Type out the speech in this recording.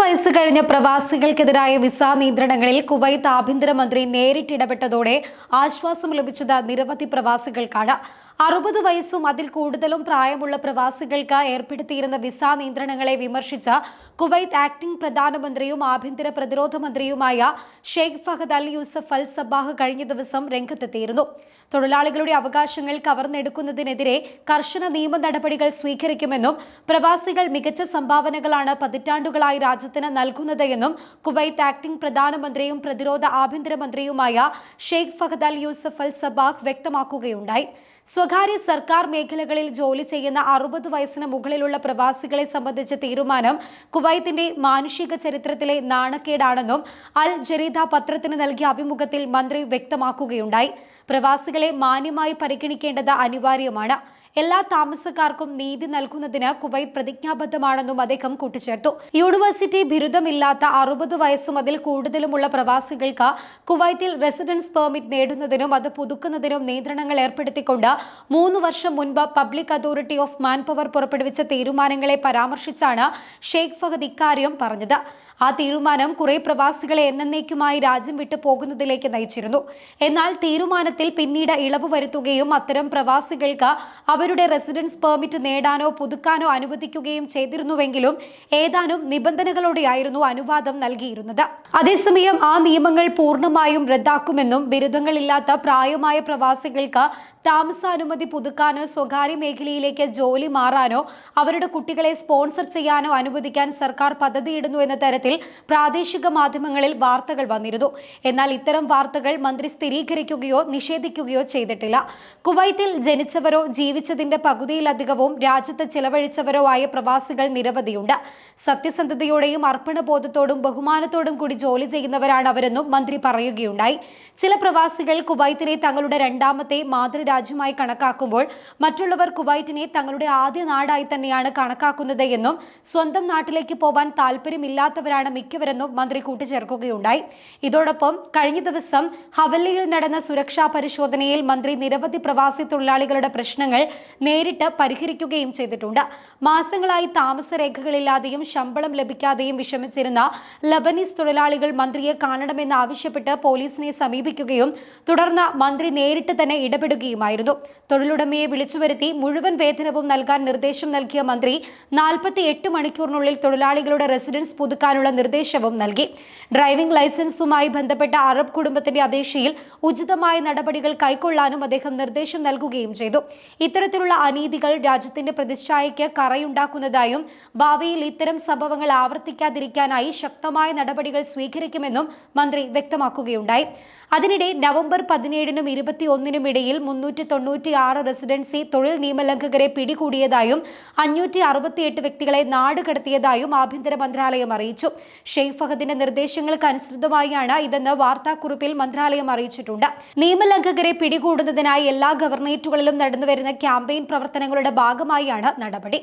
വയസ്സ് കഴിഞ്ഞ പ്രവാസികൾക്കെതിരായ വിസ നിയന്ത്രണങ്ങളിൽ കുവൈത്ത് ആഭ്യന്തരമന്ത്രി നേരിട്ടിടപെട്ടതോടെ ആശ്വാസം ലഭിച്ചത് നിരവധി പ്രവാസികൾക്കാണ്. 60 വയസ്സും അതിൽ കൂടുതലും പ്രായമുള്ള പ്രവാസികൾക്ക് ഏർപ്പെടുത്തിയിരുന്ന വിസ നിയന്ത്രണങ്ങളെ വിമർശിച്ച കുവൈത്ത് ആക്ടിംഗ് പ്രധാനമന്ത്രിയും ആഭ്യന്തര പ്രതിരോധ മന്ത്രിയുമായ ഷെയ്ഖ് ഫഹദ് അൽ യൂസഫ് അൽ സബാഹ് കഴിഞ്ഞ ദിവസം രംഗത്തെത്തിയിരുന്നു. തൊഴിലാളികളുടെ അവകാശങ്ങൾ കവർന്നെടുക്കുന്നതിനെതിരെ കർശന നിയമ നടപടികൾ സ്വീകരിക്കുമെന്നും പ്രവാസികൾ മികച്ച സംഭാവനകളാണ് പതിറ്റാണ്ടുകളായി രാജ്യത്തിന് നൽകുന്നത് എന്നും കുവൈത്ത് ആക്ടിംഗ് പ്രധാനമന്ത്രിയും പ്രതിരോധ ആഭ്യന്തരമന്ത്രിയുമായ ഷെയ്ഖ് ഫഹദ് അൽ യൂസഫ് അൽ സബാഹ് വ്യക്തമാക്കുകയുണ്ടായി. സ്വകാര്യ സർക്കാർ മേഖലകളിൽ ജോലി ചെയ്യുന്ന 60 വയസ്സിന് മുകളിലുള്ള പ്രവാസികളെ സംബന്ധിച്ച തീരുമാനം കുവൈത്തിന്റെ മാനുഷിക ചരിത്രത്തിലെ നാണക്കേടാണെന്നും അൽ ജരീദ പത്രത്തിന് നൽകിയ അഭിമുഖത്തിൽ മന്ത്രി വ്യക്തമാക്കുകയുണ്ടായി. പ്രവാസികളെ മാന്യമായി പരിഗണിക്കേണ്ടത് അനിവാര്യമാണ്. എല്ലാ താമസക്കാർക്കും നീതി നൽകുന്നതിന് കുവൈത്ത് പ്രതിജ്ഞാബദ്ധമാണെന്നും അദ്ദേഹം കൂട്ടിച്ചേർത്തു. യൂണിവേഴ്സിറ്റി ബിരുദമില്ലാത്ത 60 വയസ്സും അതിൽ കൂടുതലുമുള്ള പ്രവാസികൾക്ക് കുവൈത്തിൽ റെസിഡൻസ് പെർമിറ്റ് നേടുന്നതിനും അത് പുതുക്കുന്നതിനും നിയന്ത്രണങ്ങൾ ഏർപ്പെടുത്തിക്കൊണ്ട് 3 വർഷം മുൻപ് പബ്ലിക് അതോറിറ്റി ഓഫ് മാൻപവർ പുറപ്പെടുവിച്ച തീരുമാനങ്ങളെ പരാമർശിച്ചാണ് ഷെയ്ഖ് ഫഹദ് ഇക്കാര്യം പറഞ്ഞത്. ആ തീരുമാനം കുറെ പ്രവാസികളെ എന്നേക്കുമായി രാജ്യം വിട്ടു പോകുന്നതിലേക്ക് നയിച്ചിരുന്നു. എന്നാൽ തീരുമാനത്തിൽ പിന്നീട് ഇളവ് വരുത്തുകയും അത്തരം പ്രവാസികൾക്ക് അവരുടെ റെസിഡൻസ് പെർമിറ്റ് നേടാനോ പുതുക്കാനോ അനുവദിക്കുകയും ചെയ്തിരുന്നുവെങ്കിലും ഏതാനും നിബന്ധനകളോടെയായിരുന്നു അനുവാദം നൽകിയിരുന്നത്. അതേസമയം ആ നിയമങ്ങൾ പൂർണ്ണമായും റദ്ദാക്കുമെന്നും ബിരുദങ്ങളില്ലാത്ത പ്രായമായ പ്രവാസികൾക്ക് താമസാനുമതി പുതുക്കാനോ സ്വകാര്യ മേഖലയിലേക്ക് ജോലി മാറാനോ അവരുടെ കുട്ടികളെ സ്പോൺസർ ചെയ്യാനോ അനുവദിക്കാൻ സർക്കാർ പദ്ധതിയിടുന്നു എന്ന തരത്തിൽ പ്രാദേശിക മാധ്യമങ്ങളിൽ വാർത്തകൾ വന്നിരുന്നു. എന്നാൽ ഇത്തരം വാർത്തകൾ മന്ത്രി സ്ഥിരീകരിക്കുകയോ നിഷേധിക്കുകയോ ചെയ്തിട്ടില്ല. കുവൈത്തിൽ ജനിച്ചവരോ ജീവിച്ചതിന്റെ പകുതിയിലധികവും രാജ്യത്ത് ചിലവഴിച്ചവരോ ആയ പ്രവാസികൾ നിരവധിയുണ്ട്. സത്യസന്ധതയോടെയും അർപ്പണബോധത്തോടും ബഹുമാനത്തോടും കൂടി ജോലി ചെയ്യുന്നവരാണ് അവരെന്നും മന്ത്രി പറയുകയുണ്ടായി. ചില പ്രവാസികൾ കുവൈത്തിനെ തങ്ങളുടെ രണ്ടാമത്തെ മാതൃരാജ്യമായി കണക്കാക്കുമ്പോൾ മറ്റുള്ളവർ കുവൈറ്റിനെ തങ്ങളുടെ ആദ്യ നാടായി തന്നെയാണ് കണക്കാക്കുന്നത് എന്നും സ്വന്തം നാട്ടിലേക്ക് പോവാൻ താല്പര്യമില്ലാത്തവരാണ് മിക്കവരെന്നും മന്ത്രി കൂട്ടിച്ചേർക്കുകയുണ്ടായി. ഇതോടൊപ്പം കഴിഞ്ഞ ദിവസം ഹവല്ലയിൽ നടന്ന സുരക്ഷാ പരിശോധനയിൽ മന്ത്രി നിരവധി പ്രവാസി തൊഴിലാളികളുടെ പ്രശ്നങ്ങൾ നേരിട്ട് പരിഹരിക്കുകയും ചെയ്തിട്ടുണ്ട്. മാസങ്ങളായി താമസരേഖകളില്ലാതെയും ശമ്പളം ലഭിക്കാതെയും വിഷമിച്ചിരുന്ന ലബനീസ് തൊഴിലാളികൾ മന്ത്രിയെ കാണണമെന്ന് ആവശ്യപ്പെട്ട് പോലീസിനെ സമീപിക്കുകയും തുടർന്ന് മന്ത്രി നേരിട്ട് തന്നെ ഇടപെടുകയുമായിരുന്നു. തൊഴിലുടമയെ വിളിച്ചുവരുത്തി മുഴുവൻ വേതനവും നൽകാൻ നിർദ്ദേശം നൽകിയ മന്ത്രി 48 മണിക്കൂറിനുള്ളിൽ തൊഴിലാളികളുടെ റെസിഡൻസ് പുതുക്കാനുള്ള നിർദ്ദേശവും നൽകി. ഡ്രൈവിംഗ് ലൈസൻസുമായി ബന്ധപ്പെട്ട അറബ് കുടുംബത്തിന്റെ അപേക്ഷയിൽ ഉചിതമായ നടപടികൾ കൈക്കൊള്ളാനും അദ്ദേഹം നിർദ്ദേശം നൽകുകയും ചെയ്തു. ഇത്തരത്തിലുള്ള അനീതികൾ രാജ്യത്തിന്റെ പ്രതിച്ഛായയ്ക്ക് കറയുണ്ടാക്കുന്നതായും ഭാവിയിൽ ഇത്തരം സംഭവങ്ങൾ ആവർത്തിക്കാതിരിക്കാനായി ശക്തമായ നടപടികൾ സ്വീകരിക്കുമെന്നും മന്ത്രി വ്യക്തമാക്കുകയുണ്ടായി. അതിനിടെ നവംബർ 17-നും 21-നും ഇടയിൽ 396 റെസിഡൻസി തൊഴിൽ നിയമലംഘകരെ പിടികൂടിയതായും 568 വ്യക്തികളെ നാട് കടത്തിയതായും ആഭ്യന്തര മന്ത്രാലയം അറിയിച്ചു. ഷെയ്ഖ് ഫഹദിന്റെ നിർദ്ദേശങ്ങൾക്ക് അനുസൃതമായാണ് ഇതെന്ന് വാർത്താക്കുറിപ്പിൽ മന്ത്രാലയം അറിയിച്ചിട്ടുണ്ട്. നിയമലംഘകരെ പിടികൂടുന്നതിനായി എല്ലാ ഗവർണറേറ്റുകളിലും നടന്നുവരുന്ന ക്യാമ്പയിൻ പ്രവർത്തനങ്ങളുടെ ഭാഗമായാണ് നടപടി.